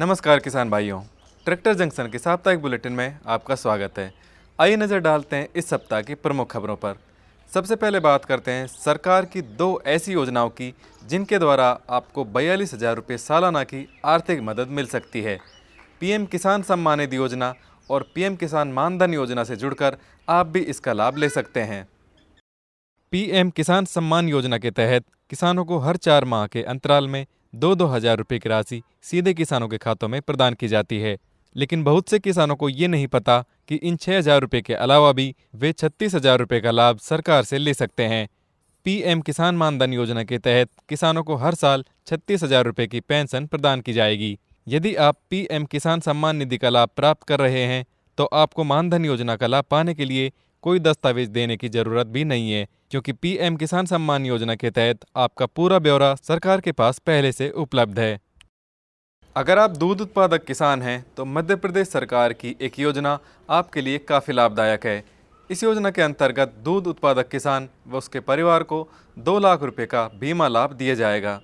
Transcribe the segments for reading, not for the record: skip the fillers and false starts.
नमस्कार किसान भाइयों, ट्रैक्टर जंक्शन के साप्ताहिक बुलेटिन में आपका स्वागत है। आइए नज़र डालते हैं इस सप्ताह की प्रमुख खबरों पर। सबसे पहले बात करते हैं सरकार की दो ऐसी योजनाओं की जिनके द्वारा आपको 42,000 रुपये सालाना की आर्थिक मदद मिल सकती है। पीएम किसान सम्मान निधि योजना और पीएम किसान मानधन योजना से जुड़कर आप भी इसका लाभ ले सकते हैं। पीएम किसान सम्मान योजना के तहत किसानों को हर 4 माह के अंतराल में 2-2 हज़ार रुपये की राशि सीधे किसानों के खातों में प्रदान की जाती है। लेकिन बहुत से किसानों को ये नहीं पता कि इन 6,000 रुपये के अलावा भी वे 36,000 रुपये का लाभ सरकार से ले सकते हैं। पीएम किसान मानधन योजना के तहत किसानों को हर साल 36,000 रुपये की पेंशन प्रदान की जाएगी। यदि आप पीएम किसान सम्मान निधि का लाभ प्राप्त कर रहे हैं तो आपको मानधन योजना का लाभ पाने के लिए कोई दस्तावेज देने की जरूरत भी नहीं है, क्योंकि पीएम किसान सम्मान योजना के तहत आपका पूरा ब्यौरा सरकार के पास पहले से उपलब्ध है। अगर आप दूध उत्पादक किसान हैं तो मध्य प्रदेश सरकार की एक योजना आपके लिए काफ़ी लाभदायक है। इस योजना के अंतर्गत दूध उत्पादक किसान व उसके परिवार को 2 लाख रुपए का बीमा लाभ दिया जाएगा।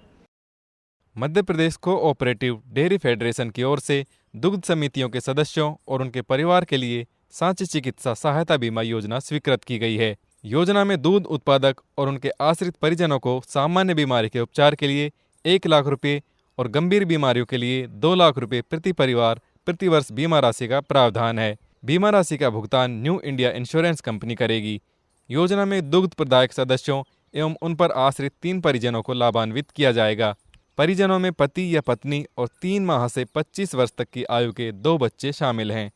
Madhya Pradesh cooperative dairy federation की ओर से दुग्ध समितियों के सदस्यों और उनके परिवार के लिए सांची चिकित्सा सहायता बीमा योजना स्वीकृत की गई है। योजना में दूध उत्पादक और उनके आश्रित परिजनों को सामान्य बीमारी के उपचार के लिए 1 लाख रुपये और गंभीर बीमारियों के लिए 2 लाख रुपये प्रति परिवार प्रति वर्ष बीमा राशि का प्रावधान है। बीमा राशि का भुगतान न्यू इंडिया इंश्योरेंस कंपनी करेगी। योजना में दुग्ध प्रदायक सदस्यों एवं उन पर आश्रित 3 परिजनों को लाभान्वित किया जाएगा। परिजनों में पति या पत्नी और 3 माह से 25 वर्ष तक की आयु के 2 बच्चे शामिल हैं।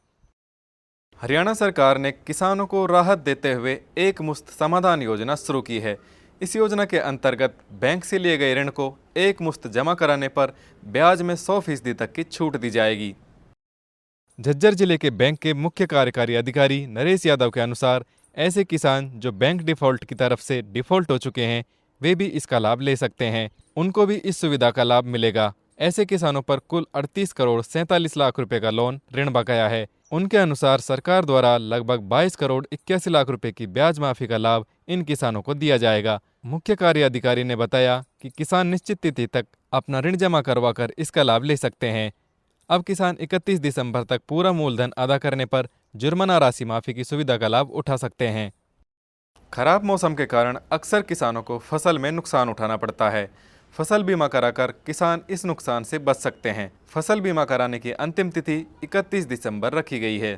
हरियाणा सरकार ने किसानों को राहत देते हुए एक मुश्त समाधान योजना शुरू की है। इस योजना के अंतर्गत बैंक से लिए गए ऋण को एक मुश्त जमा कराने पर ब्याज में 100% तक की छूट दी जाएगी। झज्जर जिले के बैंक के मुख्य कार्यकारी अधिकारी नरेश यादव के अनुसार ऐसे किसान जो बैंक डिफॉल्ट की तरफ से डिफॉल्ट हो चुके हैं वे भी इसका लाभ ले सकते हैं। उनको भी इस सुविधा का लाभ मिलेगा। ऐसे किसानों पर कुल 38 करोड़ 47 लाख रुपए का लोन ऋण बकाया है। उनके अनुसार सरकार द्वारा लगभग 22 करोड़ 81 लाख रुपए की ब्याज माफी का लाभ इन किसानों को दिया जाएगा। मुख्य कार्य अधिकारी ने बताया कि किसान निश्चित तिथि तक अपना ऋण जमा करवा कर इसका लाभ ले सकते हैं। अब किसान 31 दिसंबर तक पूरा मूलधन अदा करने पर जुर्माना राशि माफी की सुविधा का लाभ उठा सकते हैं। खराब मौसम के कारण अक्सर किसानों को फसल में नुकसान उठाना पड़ता है। फसल बीमा कराकर किसान इस नुकसान से बच सकते हैं। फसल बीमा कराने की अंतिम तिथि 31 दिसंबर रखी गई है।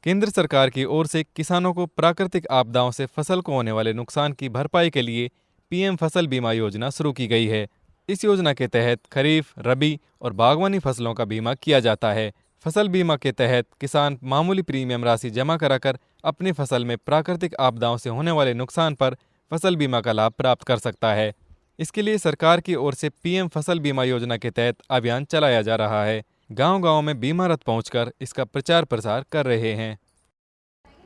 केंद्र सरकार की ओर से किसानों को प्राकृतिक आपदाओं से फसल को होने वाले नुकसान की भरपाई के लिए पीएम फसल बीमा योजना शुरू की गई है। इस योजना के तहत खरीफ, रबी और बागवानी फसलों का बीमा किया जाता है। फसल बीमा के तहत किसान मामूली प्रीमियम राशि जमा कराकर अपनी फसल में प्राकृतिक आपदाओं से होने वाले नुकसान पर फसल बीमा का लाभ प्राप्त कर सकता है। इसके लिए सरकार की ओर से पीएम फसल बीमा योजना के तहत अभियान चलाया जा रहा है। गांव-गांव में बीमा रथ पहुंचकर इसका प्रचार प्रसार कर रहे हैं।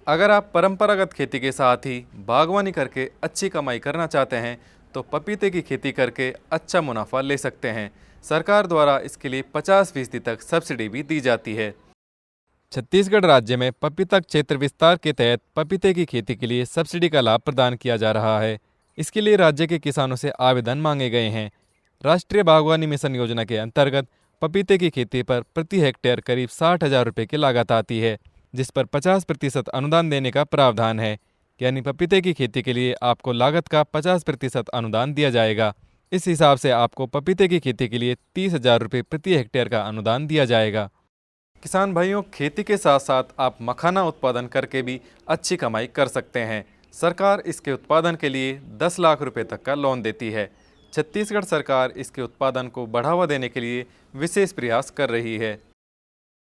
अगर आप परंपरागत खेती के साथ ही बागवानी करके अच्छी कमाई करना चाहते हैं तो पपीते की खेती करके अच्छा मुनाफा ले सकते हैं। सरकार द्वारा इसके लिए 50% तक सब्सिडी भी दी जाती है। छत्तीसगढ़ राज्य में पपीता क्षेत्र विस्तार के तहत पपीते की खेती के लिए सब्सिडी का लाभ प्रदान किया जा रहा है। इसके लिए राज्य के किसानों से आवेदन मांगे गए हैं। राष्ट्रीय बागवानी मिशन योजना के अंतर्गत पपीते की खेती पर प्रति हेक्टेयर करीब 60,000 रुपये की लागत आती है, जिस पर 50% अनुदान देने का प्रावधान है। यानी पपीते की खेती के लिए आपको लागत का 50% अनुदान दिया जाएगा। इस हिसाब से आपको पपीते की खेती के लिए 30,000 रुपये प्रति हेक्टेयर का अनुदान दिया जाएगा। किसान भाइयों, खेती के साथ साथ आप मखाना उत्पादन करके भी अच्छी कमाई कर सकते हैं। सरकार इसके उत्पादन के लिए 10 लाख रुपए तक का लोन देती है। छत्तीसगढ़ सरकार इसके उत्पादन को बढ़ावा देने के लिए विशेष प्रयास कर रही है।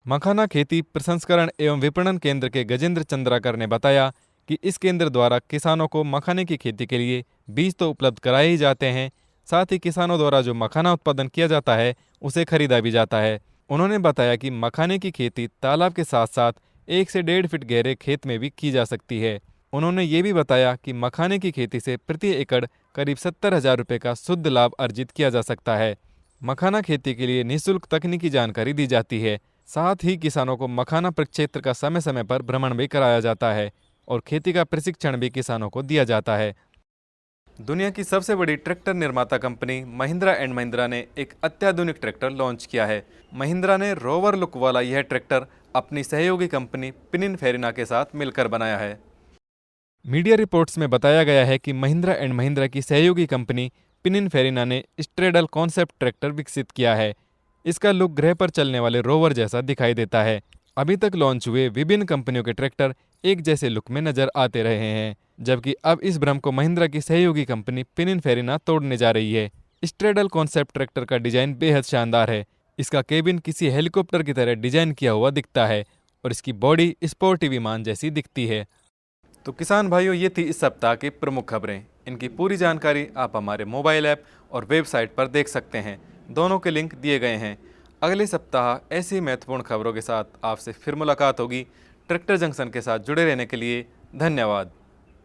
मखाना खेती प्रसंस्करण एवं विपणन केंद्र के गजेंद्र चंद्राकर ने बताया कि इस केंद्र द्वारा किसानों को मखाने की खेती के लिए बीज तो उपलब्ध कराए ही जाते हैं, साथ ही किसानों द्वारा जो मखाना उत्पादन किया जाता है उसे खरीदा भी जाता है। उन्होंने बताया कि मखाने की खेती तालाब के साथ साथ 1 से 1.5 फीट गहरे खेत में भी की जा सकती है। उन्होंने ये भी बताया कि मखाने की खेती से प्रति एकड़ करीब 70,000 रुपये का शुद्ध लाभ अर्जित किया जा सकता है। मखाना खेती के लिए निःशुल्क तकनीकी जानकारी दी जाती है। साथ ही किसानों को मखाना प्रक्षेत्र का समय समय पर भ्रमण भी कराया जाता है और खेती का प्रशिक्षण भी किसानों को दिया जाता है। दुनिया की सबसे बड़ी ट्रैक्टर निर्माता कंपनी महिंद्रा एंड महिंद्रा ने एक अत्याधुनिक ट्रैक्टर लॉन्च किया है। महिंद्रा ने रोवर लुक वाला यह ट्रैक्टर अपनी सहयोगी कंपनी पिनिनफेरिना के साथ मिलकर बनाया है। मीडिया रिपोर्ट्स में बताया गया है कि महिंद्रा एंड महिंद्रा की सहयोगी कंपनी पिनिनफेरिना ने स्ट्रेडल कॉन्सेप्ट ट्रैक्टर विकसित किया है। इसका लुक ग्रह पर चलने वाले रोवर जैसा दिखाई देता है। अभी तक लॉन्च हुए विभिन्न कंपनियों के ट्रैक्टर एक जैसे लुक में नजर आते रहे हैं, जबकि अब इस भ्रम को महिंद्रा की सहयोगी कंपनी पिनिनफेरिना तोड़ने जा रही है। स्ट्रेडल कॉन्सेप्ट ट्रैक्टर का डिजाइन बेहद शानदार है। इसका केबिन किसी हेलीकॉप्टर की तरह डिजाइन किया हुआ दिखता है और इसकी बॉडी स्पोर्टी विमान जैसी दिखती है। तो किसान भाइयों, ये थी इस सप्ताह की प्रमुख खबरें। इनकी पूरी जानकारी आप हमारे मोबाइल ऐप और वेबसाइट पर देख सकते हैं। दोनों के लिंक दिए गए हैं। अगले सप्ताह ऐसी महत्वपूर्ण खबरों के साथ आपसे फिर मुलाकात होगी। ट्रैक्टर जंक्शन के साथ जुड़े रहने के लिए धन्यवाद।